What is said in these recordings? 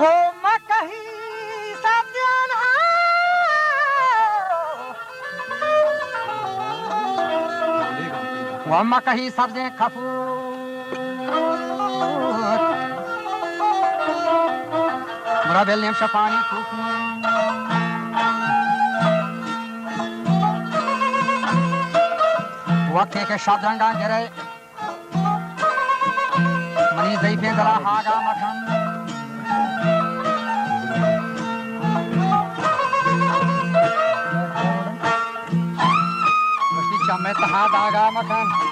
वो मकही सब्जियां वो मकही सब्जियां खफू مرابل نیم شفانی کوکو وقتی که شادرنگان گره منی زیفین دلا هاگا مکن مشتی چمت ها داگا مکن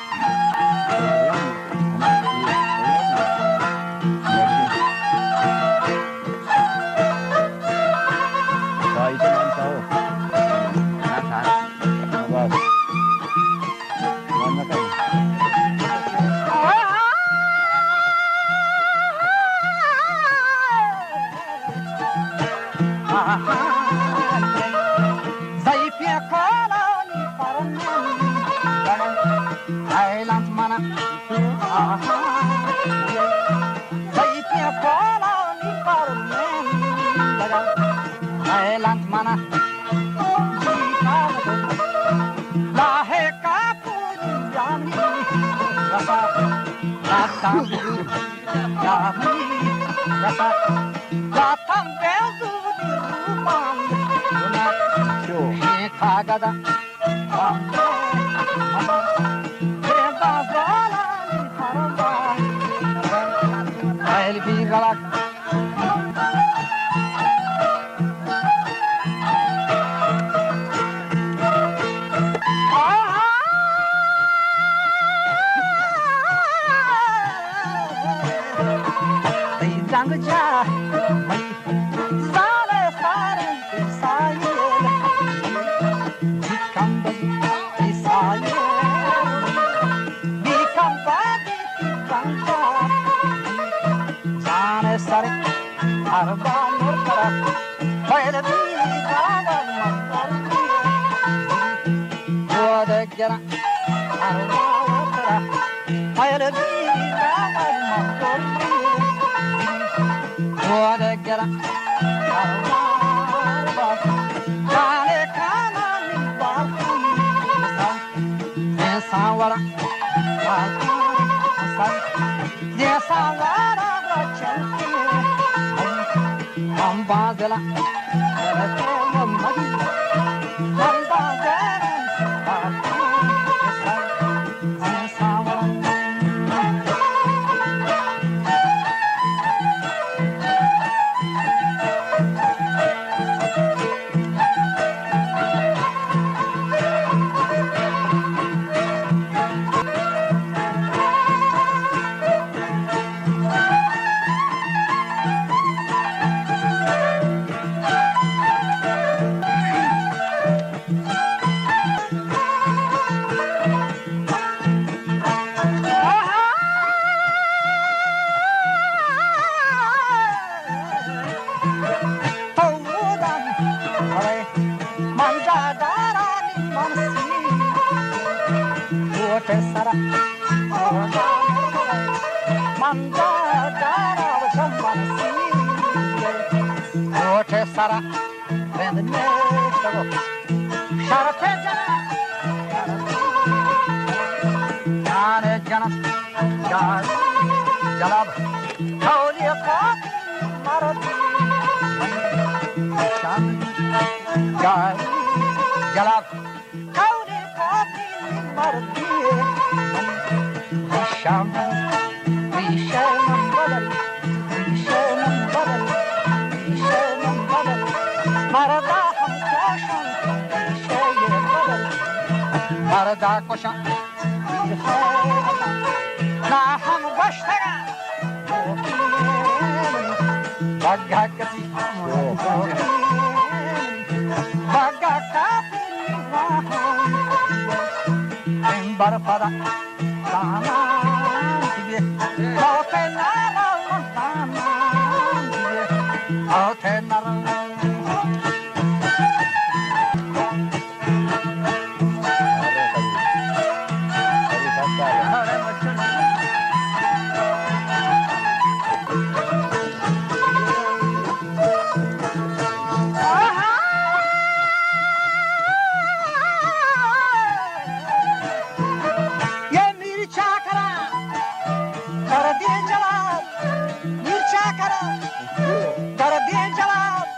در دی جواب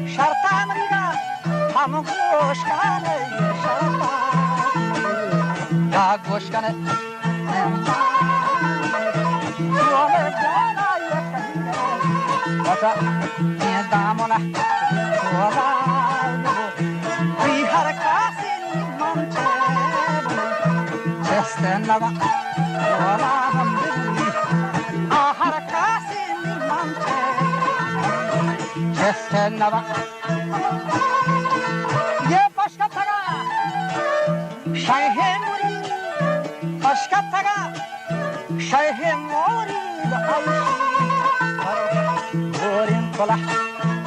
شرطم ریگا هم گوش کنه شرطم یا گوش کنه What's in Damona? We had a class in Montana. Just another. I had a class in Montana. Just another. Yeah, Pashkataga. Shaihem Muri. Pashkataga. Shaihem Muri. Kola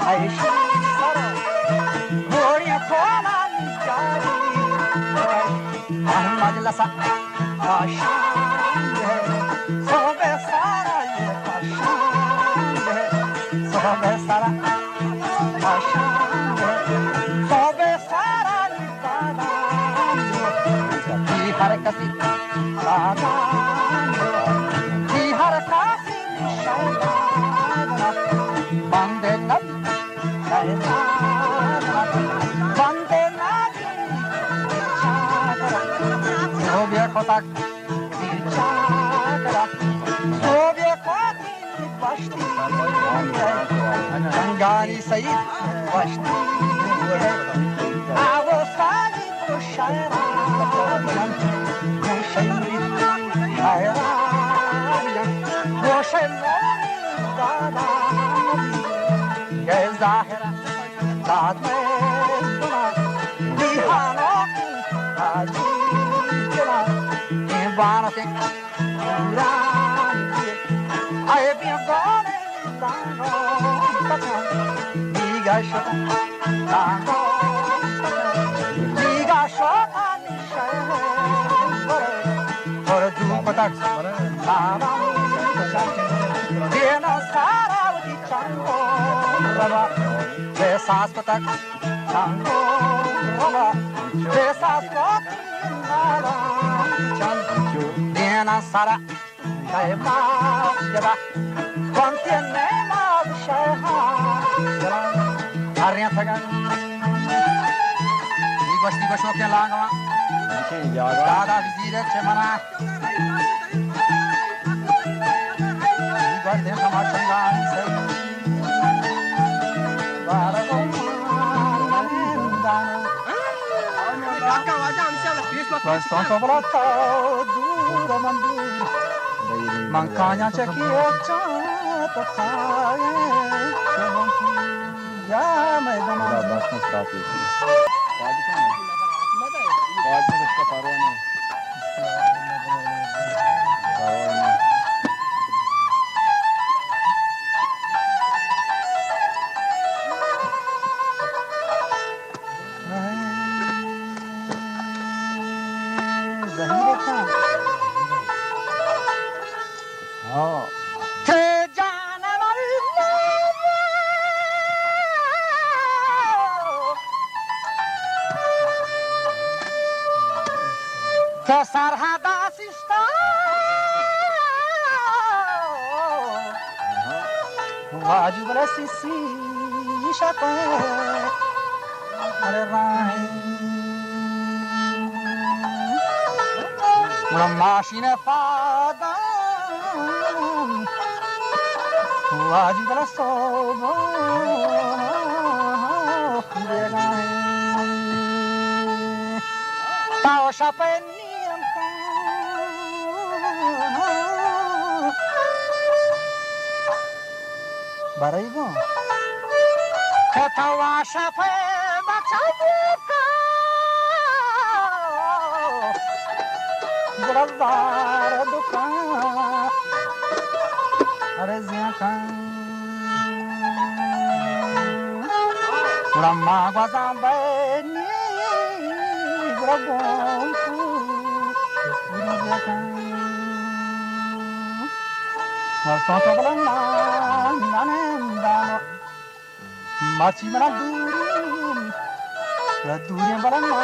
Aishi Sara Gloria Kola Nijari Ahmad Lasa Ashande Sobe Sara Ashande Sobe Sara Ashande Sobe Sara Nijari Di Harakati Sada Di Harakati Nishada Bande Nadi, Bande Nadi, Soviet Kotak, Soviet Kotak, Vashti, Angani Said, Vashti, Avosali Kushaira, Kushairi, Shaira, Kushaira, Zahira, Zadme, Dihano, Ajila, Ivanati, Urani, I have been gone in Tango, Liga Shota, Tango, Liga Shota, for a Dupatak, Sara, Diana Sara, Tango. Besas patak, tango, roba. Besas patak, nala, chanjo. Diana Sara, Shaiba, Jaba. Contiene más Shaiba, Jaba. Arya Sagan. Digo que langa. Dada visire chemana. Digo de kamachangan say. Questo soprattutto duro manduro mancagna c'è chi è già toccare ya mai domani bas mı stati Pode ficar parando که سرحد آسیستا واجب رسیسی شپه اره راهی ماشین فادان واجب رسوبا بیگاهی تاو شپه Baraigo Ketawa shafe bachabuka Bradar dukan Arezia kan Rama gwazambeni Bragonku Arezia kan Santo Balana Nanendano Machimana Durin Radurin Balana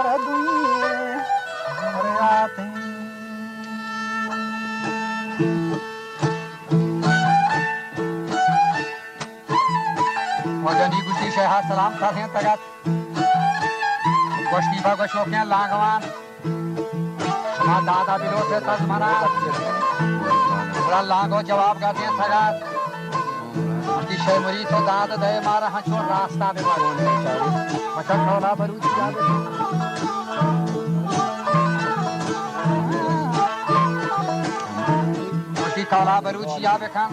Radurin Reate मगनी गुशी शहा सलाम था तगत गोष्ठी भगवशो के लागवान शमा दादा बिलो से तस्मना बड़ा लागो जवाब का दिया तगत की शे मुरी तो दाद दे मारा हछो रास्ता बे मारो मचा खोला बरूची जावे गोष्ठी खोला बरूची जावे खान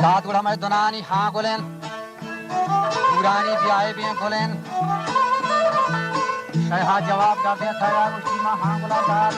दाद गुड़ा मैं दुनानी हाँ गोलेन पुरानी ब्याह भी गोलेन शहा जवाब का दे था यार उसी मां हाँ गोला दाद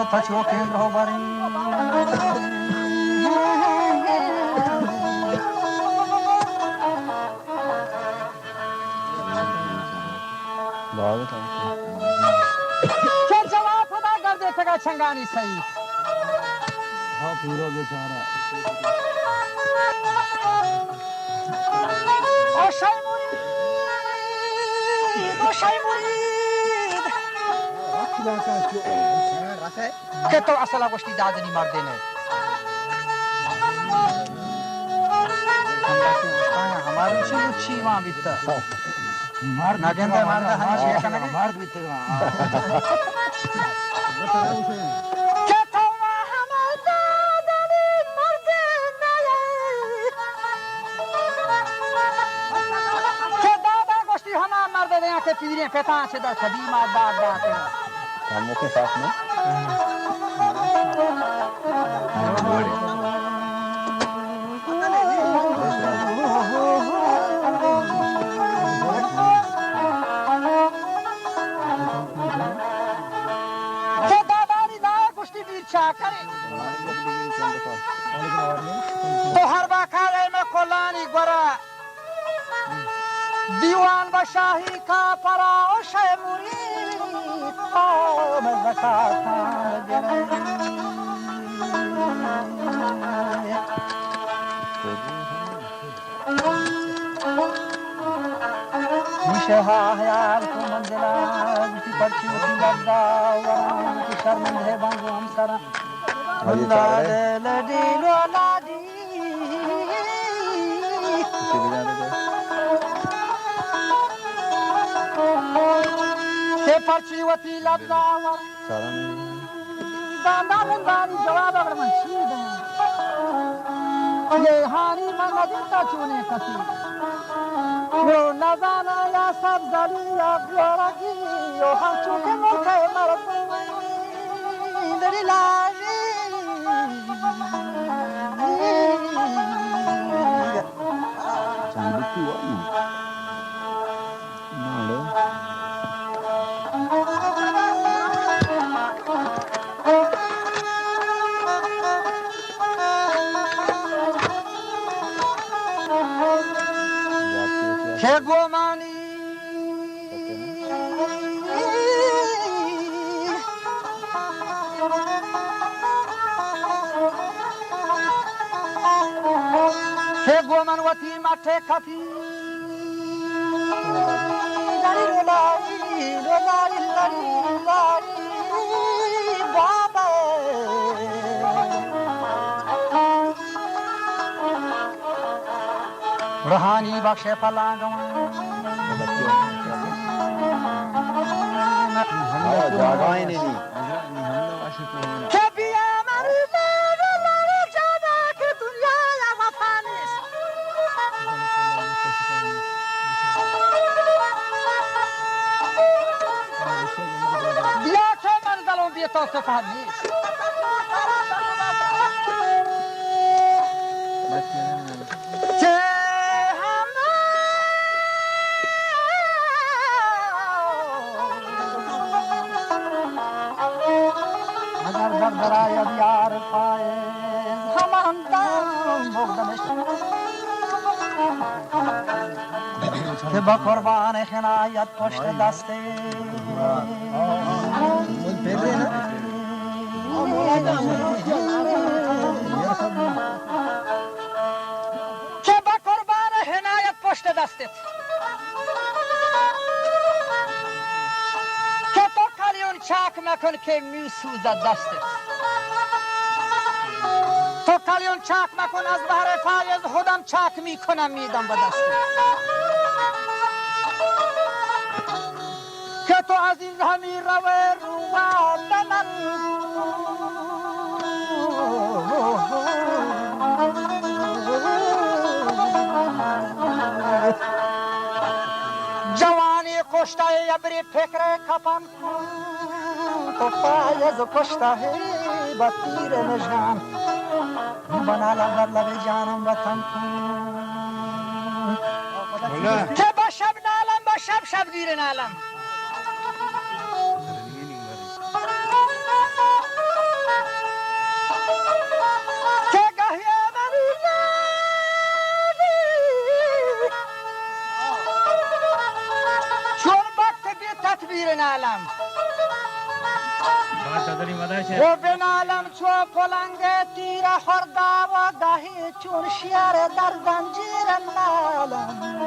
Tachio ke robari बहुत है चल जवाब पता कर दे सका छंगानी सही हाँ पूरा बेचारा ओ शायमुरी के तो असला गोष्टी दादनी मार देने हमारी चुची वहां बिता मार नागेंद्र मारदा है ये करना मार बिता के तो हमारा दादनी मार देने के दादा गोष्टी हमारा मार दे यहाँ के पीरे पेटा से दर खदी मार दाद हम के साथ में तो हर बाखारे में कोलानी गोरा दीवान बशाही का परा ओ शैमुरी ओ मैं बता निशहा यार को मंजिला किसी पर्ची की लगा वरना की शर्मिंदे बांगू हम सारा अल्लाह लडी लाडी से पर्ची वती लगा सारा दादा दादी जवाब अगर मन सीध ये हानी मन मदिता चुने कसी वो नजाना या सब जलिया गोरगी यो हम चुके मुखे मरते दरी लाजी चांदी की वाली नाले जाती که گمانی که گمن و تیمت کفی لاری لاری لاری لاری لاری بابا روحانی بخش پلانگم جاگاهی نیست. که بیام لاری جادا که دنیای وفا نیست بیا که منزلم بی تو سپر نیست که اگر در برای بیار پایز همان دم بغدمش که با قربان خنایت پشت دسته که با قربان حنایت پشت دستت که تو کلیون چاک مکن که می سوزد دستت تو کلیون چاک مکن از بهر فایز خودم چاک می کنم میدم به دستت که تو عزیز همی روی روال من جوانی کشته ابری فکر کفن کن تو فایز کشته با تیر نژان بنا لب لب جانم وطن کن که با شب نالم با شب شب دیر نالم که گاهی آمدی چون وقت بی تدبیر نالم و به نالم چون پلنگ تیر خورده و گاهی چون شیر در زنجیر نالم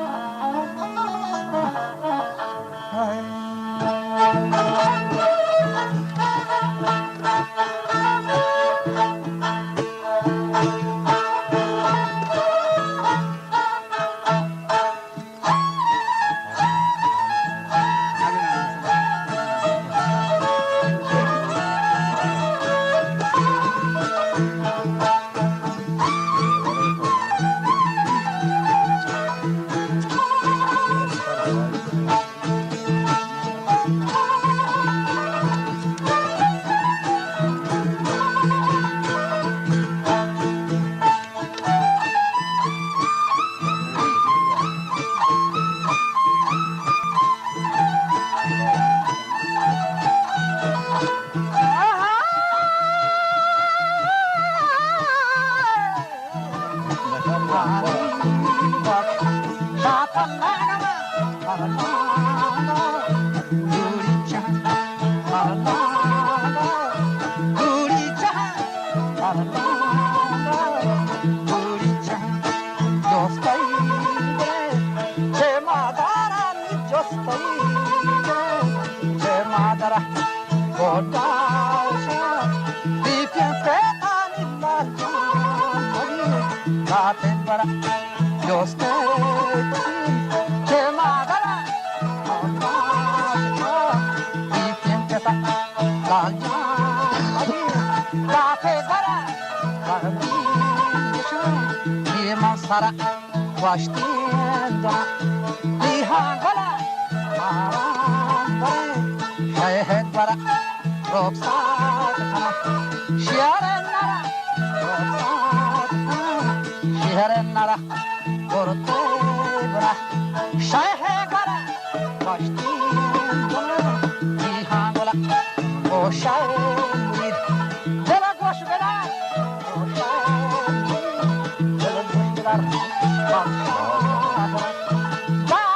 Bye.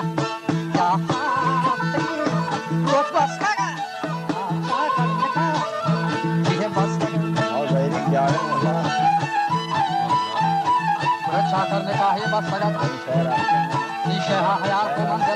या रोज बस का ये बस और वही क्या है मतलब रक्षा करने का है बस सगा शहर आपके निशा हयात को मन